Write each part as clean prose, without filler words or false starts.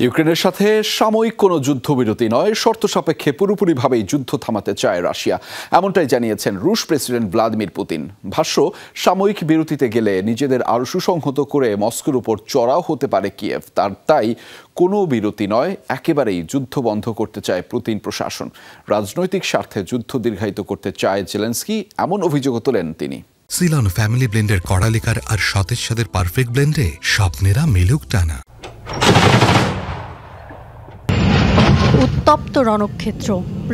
ইউক্রেনের সাথে সাময়িক কোনো যুদ্ধবিরতি নয়, শর্ত সাপেক্ষে পুরোপুরিভাবেই যুদ্ধ থামাতে চায় রাশিয়া, এমনটাই জানিয়েছেন রুশ প্রেসিডেন্ট ভ্লাদিমির পুতিন। ভাষ্য, সাময়িক বিরতিতে গেলে নিজেদের আরও সুসংহত করে মস্কোর উপর চড়াও হতে পারে কিয়েভ। তাই কোনো বিরতি নয়, একেবারেই যুদ্ধ বন্ধ করতে চায় পুতিন প্রশাসন। রাজনৈতিক স্বার্থে যুদ্ধ দীর্ঘায়িত করতে চায় জেলেনস্কি, এমন অভিযোগও তোলেন তিনি। সিলন ফ্যামিলি ব্লেন্ডের কড়া লিকার আর সতেজ স্বাদের পারফেক্ট ব্লেন্ডে স্বপ্নেরা মেলুক টানা। উত্তপ্ত রণক্ষেত্র।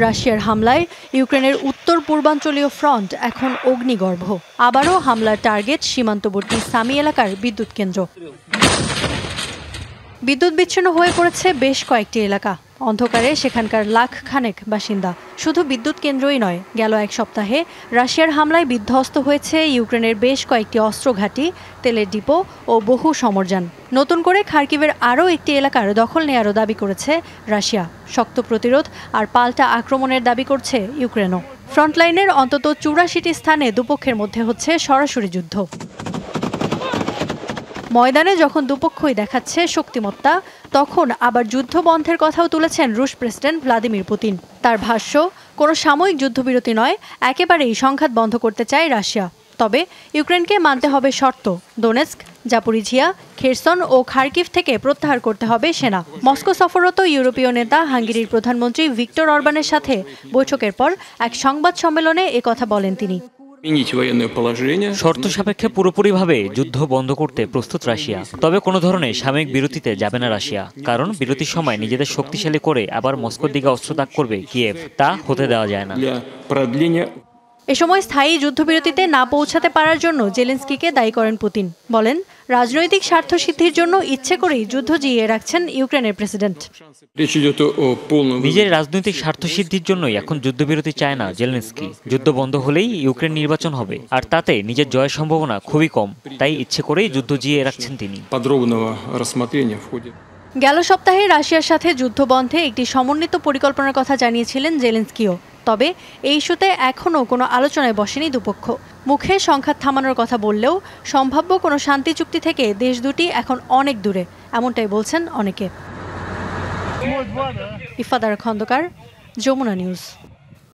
রাশিয়ার হামলায় ইউক্রেনের উত্তর পূর্বাঞ্চলীয় ফ্রন্ট এখন অগ্নিগর্ভ। আবারও হামলার টার্গেট সীমান্তবর্তী সামি এলাকার বিদ্যুৎ কেন্দ্র। বিদ্যুৎ বিচ্ছিন্ন হয়ে পড়েছে বেশ কয়েকটি এলাকা। অন্ধকারে সেখানকার লাখ খানেক বাসিন্দা। শুধু বিদ্যুৎ কেন্দ্রই নয়, গেল এক সপ্তাহে রাশিয়ার হামলায় বিধ্বস্ত হয়েছে ইউক্রেনের বেশ কয়েকটি অস্ত্রঘাঁটি, তেলের ডিপো ও বহু সমরযান। নতুন করে খার্কিভের আরও একটি এলাকার দখল নেয়ারও দাবি করেছে রাশিয়া। শক্ত প্রতিরোধ আর পাল্টা আক্রমণের দাবি করছে ইউক্রেনও। ফ্রন্টলাইনের অন্তত ৮৪টি স্থানে দুপক্ষের মধ্যে হচ্ছে সরাসরি যুদ্ধ। ময়দানে যখন দুপক্ষই দেখাচ্ছে শক্তিমত্তা, তখন আবার যুদ্ধ বন্ধের কথাও তুলেছেন রুশ প্রেসিডেন্ট ভ্লাদিমির পুতিন। তার ভাষ্য, কোনো সাময়িক যুদ্ধবিরতি নয়, একেবারেই সংঘাত বন্ধ করতে চায় রাশিয়া। তবে ইউক্রেনকে মানতে হবে শর্ত। দোনেস্ক, জাপোরিঝিয়া, খেরসন ও খার্কিভ থেকে প্রত্যাহার করতে হবে সেনা। মস্কো সফররত ইউরোপীয় নেতা হাঙ্গেরির প্রধানমন্ত্রী ভিক্টর অরবানের সাথে বৈঠকের পর এক সংবাদ সম্মেলনে একথা বলেন তিনি। শর্ত সাপেক্ষে পুরোপুরিভাবে যুদ্ধ বন্ধ করতে প্রস্তুত রাশিয়া। তবে কোনো ধরনের সাময়িক বিরতিতে যাবে না রাশিয়া, কারণ বিরতির সময় নিজেদের শক্তিশালী করে আবার মস্কোর দিকে অস্ত্র তাক করবে কিয়েভ। তা হতে দেওয়া যায় না। এ সময় স্থায়ী যুদ্ধবিরতিতে না পৌঁছাতে পারার জন্য জেলেনস্কিকে দায়ী করেন পুতিন। বলেন, রাজনৈতিক স্বার্থ সিদ্ধির জন্য ইচ্ছে করেই যুদ্ধ জিইয়ে রাখছেন ইউক্রেনের প্রেসিডেন্ট। নিজের রাজনৈতিক স্বার্থ সিদ্ধির জন্যই এখন যুদ্ধবিরতি চায় না জেলেনস্কি। যুদ্ধ বন্ধ হলেই ইউক্রেন নির্বাচন হবে, আর তাতে নিজের জয়ের সম্ভাবনা খুবই কম। তাই ইচ্ছে করেই যুদ্ধ জিইয়ে রাখছেন তিনি। গেল সপ্তাহে রাশিয়ার সাথে যুদ্ধ বন্ধে একটি সমন্বিত পরিকল্পনার কথা জানিয়েছিলেন জেলেনস্কিও। তবে এই ইস্যুতে এখনও কোনো আলোচনায় বসেনি দুপক্ষ। মুখে সংঘাত থামানোর কথা বললেও সম্ভাব্য কোনো শান্তি চুক্তি থেকে দেশ দুটি এখন অনেক দূরে, এমনটাই বলছেন অনেকে। ইফাদার খন্দকার, যমুনা নিউজ।